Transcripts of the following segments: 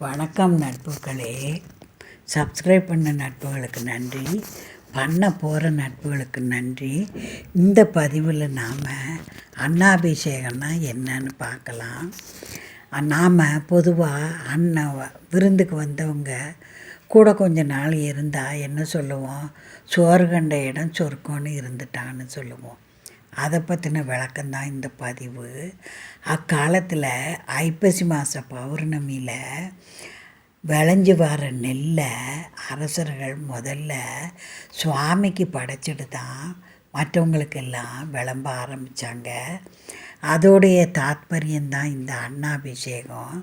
வணக்கம் நட்புகளே. சப்ஸ்கிரைப் பண்ண நட்புகளுக்கு நன்றி, பண்ண போகிற நட்புகளுக்கு நன்றி. இந்த பதிவில் நாம் அன்னாபிஷேகம்னா என்னன்னு பார்க்கலாம். நாம் பொதுவாக விருந்துக்கு வந்தவங்க கூட கொஞ்ச நாள் இருந்தால் என்ன சொல்லுவோம்? சோறு கண்ட இடம் சொர்க்கம்னு இருந்துட்டான்னு சொல்லுவோம். அதை பற்றின விளக்கம்தான் இந்த பதிவு. அக்காலத்தில் ஐப்பசி மாத பௌர்ணமியில் விளைஞ்சி வர நெல்லை அரசர்கள் முதல்ல சுவாமிக்கு படைச்சிட்டு தான் மற்றவங்களுக்கெல்லாம் விளம்ப ஆரம்பித்தாங்க. அதோடைய தாத்பரியம்தான் இந்த அன்னாபிஷேகம்.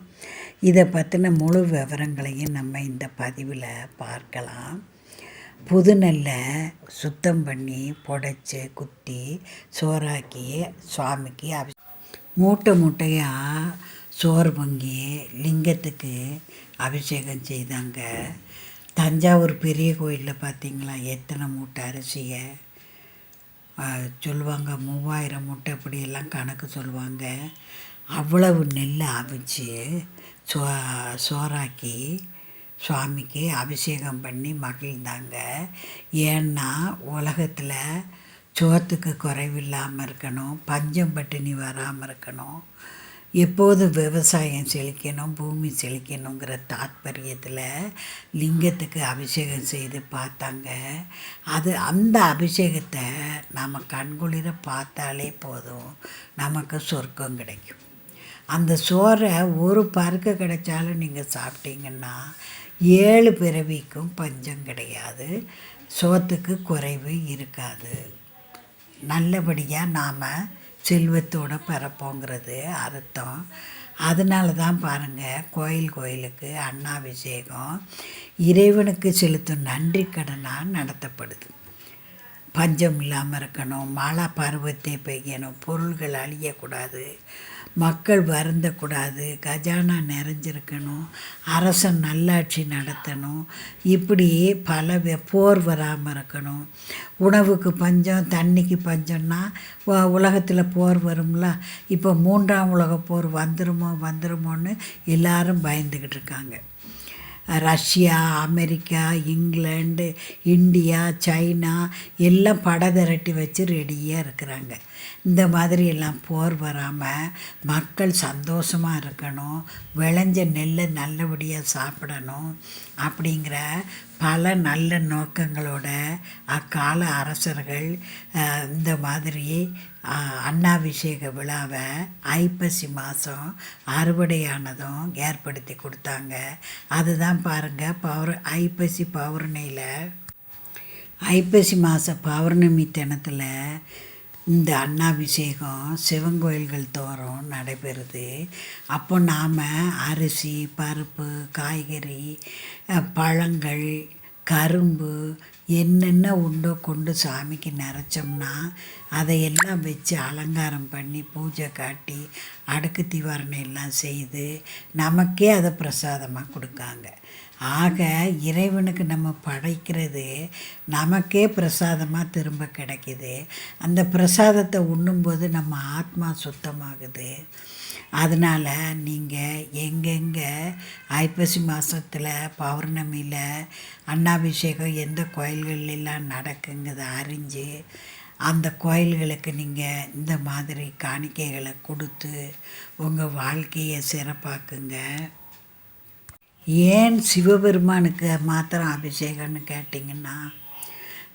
இதை பற்றின முழு விவரங்களையும் நம்ம இந்த பதிவில் பார்க்கலாம். புது நெல்லை சுத்தம் பண்ணி புடைச்சி குத்தி சோறாக்கி சுவாமிக்கு மூட்டை மூட்டையாக சோறு பொங்கி லிங்கத்துக்கு அபிஷேகம் செய்தாங்க. தஞ்சாவூர் பெரிய கோயிலில் பார்த்திங்களா, எத்தனை மூட்டை அரிசியை சொல்லுவாங்க, 3000 மூட்டை அப்படியெல்லாம் கணக்கு சொல்லுவாங்க. அவ்வளவு நெல்லை அவிச்சு சோறாக்கி சுவாமிக்கு அபிஷேகம் பண்ணி மகிழ்ந்தாங்க. ஏன்னா உலகத்தில் சோத்துக்கு குறைவில்லாமல் இருக்கணும், பஞ்சம் பட்டினி வராமல் இருக்கணும், எப்போதும் விவசாயம் செழிக்கணும், பூமி செழிக்கணுங்கிற தாத்பரியத்தில் லிங்கத்துக்கு அபிஷேகம் செய்து பார்த்தாங்க. அந்த அபிஷேகத்தை நம்ம கண்குளிர பார்த்தாலே போதும், நமக்கு சொர்க்கம் கிடைக்கும். அந்த சோறை ஒரு பருக்க கிடைச்சாலும் நீங்கள் சாப்பிட்டீங்கன்னா 7 பிறவிக்கும் பஞ்சம் கிடையாது, சோத்துக்கு குறைவு இருக்காது. நல்லபடியாக நாம் செல்வத்தோடு பிறப்போங்கிறது அர்த்தம். அதனால தான் பாருங்கள், கோயிலுக்கு அன்னாபிஷேகம் இறைவனுக்கு செலுத்தும் நன்றி கடனாக நடத்தப்படுது. பஞ்சம் இல்லாமல் இருக்கணும், மழை பருவத்தை பெய்யணும், பொருள்கள் அழியக்கூடாது, மக்கள் வருந்தக்கூடாது, கஜானா நிறைஞ்சிருக்கணும், அரசன் நல்லாட்சி நடத்தணும், இப்படி பல போர் வராமல் இருக்கணும். உணவுக்கு பஞ்சம், தண்ணிக்கு பஞ்சம்னா உலகத்தில் போர் வரும்ல. இப்போ 3ஆம் உலக போர் வந்துருமோன்னு எல்லாரும் பயந்துக்கிட்டு இருக்காங்க. Russia, America, England, India, China எல்லாம் படை திரட்டி வச்சு ரெடியாக இருக்கிறாங்க. இந்த மாதிரி எல்லாம் போர் வராமல் மக்கள் சந்தோஷமாக இருக்கணும், விளைஞ்ச நெல்லை நல்லபடியாக சாப்பிடணும் அப்படிங்கிற பல நல்ல நோக்கங்களோட அக்கால அரசர்கள் இந்த மாதிரி அன்னாபிஷேக விழாவை ஐப்பசி மாதம் அறுவடையானதும் ஏற்படுத்தி கொடுத்தாங்க. அதுதான் பாருங்கள், ஐப்பசி பௌர்ணமியில் ஐப்பசி மாத பௌர்ணமி தினத்தில் இந்த அன்னாபிஷேகம் சிவன் கோயில்கள் தோறும் நடைபெறுது. அப்போ நாம் அரிசி, பருப்பு, காய்கறி, பழங்கள், கரும்பு என்னென்ன உண்டோ கொண்டு சாமிக்கு நிறச்சோம்னா அதையெல்லாம் வச்சு அலங்காரம் பண்ணி பூஜை காட்டி அடுக்கு தீவாரணை எல்லாம் செய்து நமக்கே அதை பிரசாதமாக கொடுக்காங்க. ஆக இறைவனுக்கு நம்ம படைக்கிறது நமக்கே பிரசாதமாக திரும்ப கிடைக்கிது. அந்த பிரசாதத்தை உண்ணும்போது நம்ம ஆத்மா சுத்தமாகுது. அதனால் நீங்கள் எங்கெங்கே ஐப்பசி மாதத்தில் பௌர்ணமியில் அன்னாபிஷேகம் எந்த கோயில்களெல்லாம் நடக்குங்கிறத அறிஞ்சு அந்த கோயில்களுக்கு நீங்கள் இந்த மாதிரி காணிக்கைகளை கொடுத்து உங்கள் வாழ்க்கையை சிறப்பாக்குங்க. ஏன் சிவபெருமானுக்கு மாத்திரம் அபிஷேகம்னு கேட்டிங்கன்னா,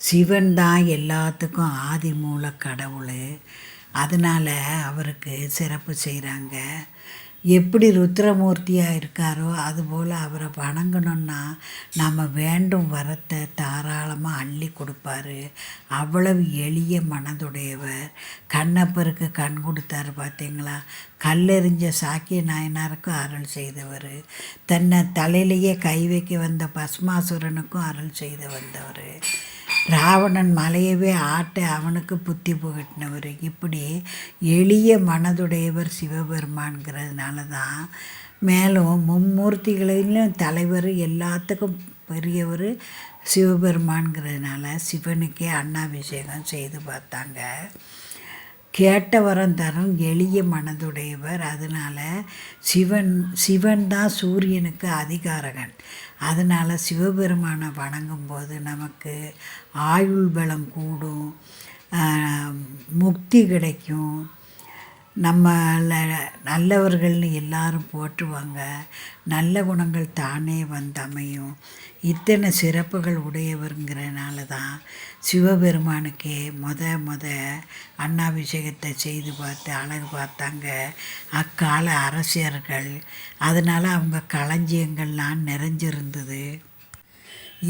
சிவன் தான் எல்லாத்துக்கும் ஆதி மூல கடவுள். அதனால் அவருக்கு சிறப்பு செய்கிறாங்க. எப்படி ருத்ரமூர்த்தியாக இருக்காரோ அதுபோல் அவரை வணங்கணுன்னா நம்ம வேண்டும் வரத்தை தாராளமாக அள்ளி கொடுப்பார். அவ்வளவு எளிய மனதுடையவர். கண்ணப்பருக்கு கண் கொடுத்தாரு பார்த்தீங்களா, கல்லெறிஞ்ச சாக்கிய நாயனாருக்கும் அருள் செய்தவர், தன்னை தலையிலேயே கை வைக்க வந்த பஸ்மாசுரனுக்கும் அருள் செய்து வந்தவர், ராவணன் மலையவே ஆட்ட அவனுக்கு புத்தி புகட்டினவர். இப்படி எளிய மனதுடையவர் சிவபெருமான்கிறதுனால தான். மேலும் மும்மூர்த்திகளிலும் தலைவர், எல்லாத்துக்கும் பெரியவர் சிவபெருமான்கிறதுனால சிவனுக்கே அன்னாபிஷேகம் செய்து பார்த்தாங்க. கேட்ட வரம் தரும் எளிய மனதுடையவர். அதனால் சிவன் தான் சூரியனுக்கு அதிகாரகன். அதனால் சிவபெருமானை வணங்கும்போது நமக்கு ஆயுள் பலம் கூடும், முக்தி கிடைக்கும், நம்மளை நல்லவர்கள்னு எல்லாரும் போற்றுவாங்க, நல்ல குணங்கள் தானே வந்தமையும். இத்தனை சிறப்புகள் உடையவருங்கிறனால தான் சிவபெருமானுக்கே முத அன்னாபிஷேகத்தை செய்து பார்த்து அழகு பார்த்தாங்க அக்கால அரசியர்கள். அதனால் அவங்க களஞ்சியங்கள்லாம் நிறைஞ்சிருந்தது.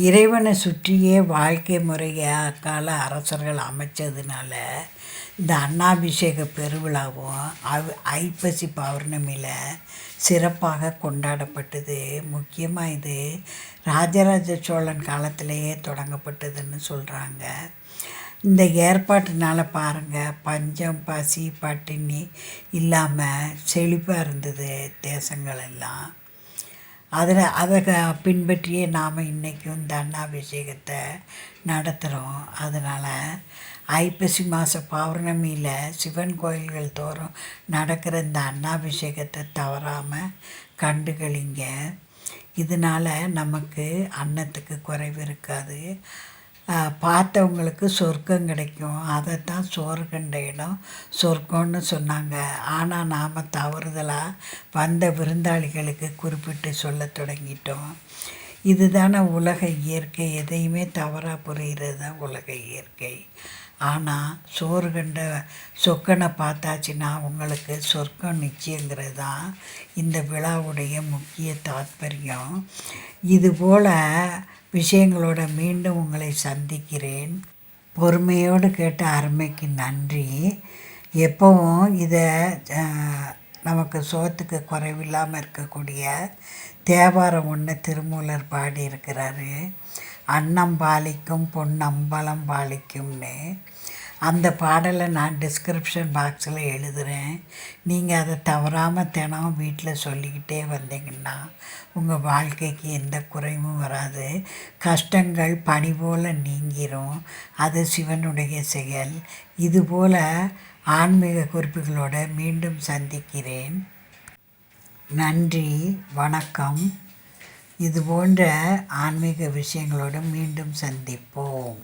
இறைவனை சுற்றியே வாழ்க்கை முறையை அக்கால அரசர்கள் அமைச்சதுனால இந்த அன்னாபிஷேக பெருவிழாவும் ஐப்பசி பௌர்ணமியில் சிறப்பாக கொண்டாடப்பட்டது. முக்கியமாக இது ராஜராஜ சோழன் காலத்திலேயே தொடங்கப்பட்டதுன்னு சொல்கிறாங்க. இந்த ஏற்பாட்டினால் பாருங்கள், பஞ்சம் பசி பட்டினி இல்லாமல் செழிப்பாக இருந்தது தேசங்கள் எல்லாம். அதை பின்பற்றியே நாம் இன்றைக்கும் இந்த அன்னாபிஷேகத்தை நடத்துகிறோம். அதனால் ஐப்பசி மாத பௌர்ணமியில் சிவன் கோயில்கள் தோறும் நடக்கிற இந்த அன்னாபிஷேகத்தை தவறாமல் கண்டுகளிங்க. இதனால் நமக்கு அன்னத்துக்கு குறைவு இருக்காது, பார்த்தவங்களுக்கு சொர்க்கம் கிடைக்கும். அதைத்தான் சோறு கண்ட இடம் சொர்க்கம்னு சொன்னாங்க. ஆனால் நாம் தவறுதலாக வந்த விருந்தாளிகளுக்கு குறிப்பிட்டு சொல்ல தொடங்கிட்டோம். இதுதானே உலக இயற்கை. எதையுமே தவறாக புரிகிறது தான் உலக இயற்கை. ஆனால் சோறு கண்ட சொக்கனை பார்த்தாச்சுன்னா உங்களுக்கு சொர்க்கம் நிச்சயங்கிறது தான் இந்த விழாவுடைய முக்கிய தாத்பரியம். இதுபோல் விஷயங்களோட மீண்டும் உங்களை சந்திக்கிறேன். பொறுமையோடு கேட்ட அருமைக்கு நன்றி. எப்பவும் இதை நமக்கு சோத்துக்கு குறைவில்லாமல் இருக்கக்கூடிய தேவாரம் ஒன்று திருமூலர் பாடியிருக்கிறாரு. அன்னம் பாலிக்கும் பொன்னம்பலம் பாலிக்கும்னு. அந்த பாடலை நான் டிஸ்கிரிப்ஷன் பாக்ஸில் எழுதுகிறேன். நீங்கள் அதை தவறாமல் தினம் வீட்டில் சொல்லிக்கிட்டே வந்தீங்கன்னா உங்கள் வாழ்க்கைக்கு எந்த குறைவும் வராது. கஷ்டங்கள் பனி போல் நீங்கிரும். அது சிவனுடைய செயல். இதுபோல் ஆன்மீக குறிப்புகளோடு மீண்டும் சந்திக்கிறேன். நன்றி, வணக்கம். இது போன்ற ஆன்மீக விஷயங்களோடு மீண்டும் சந்திப்போம்.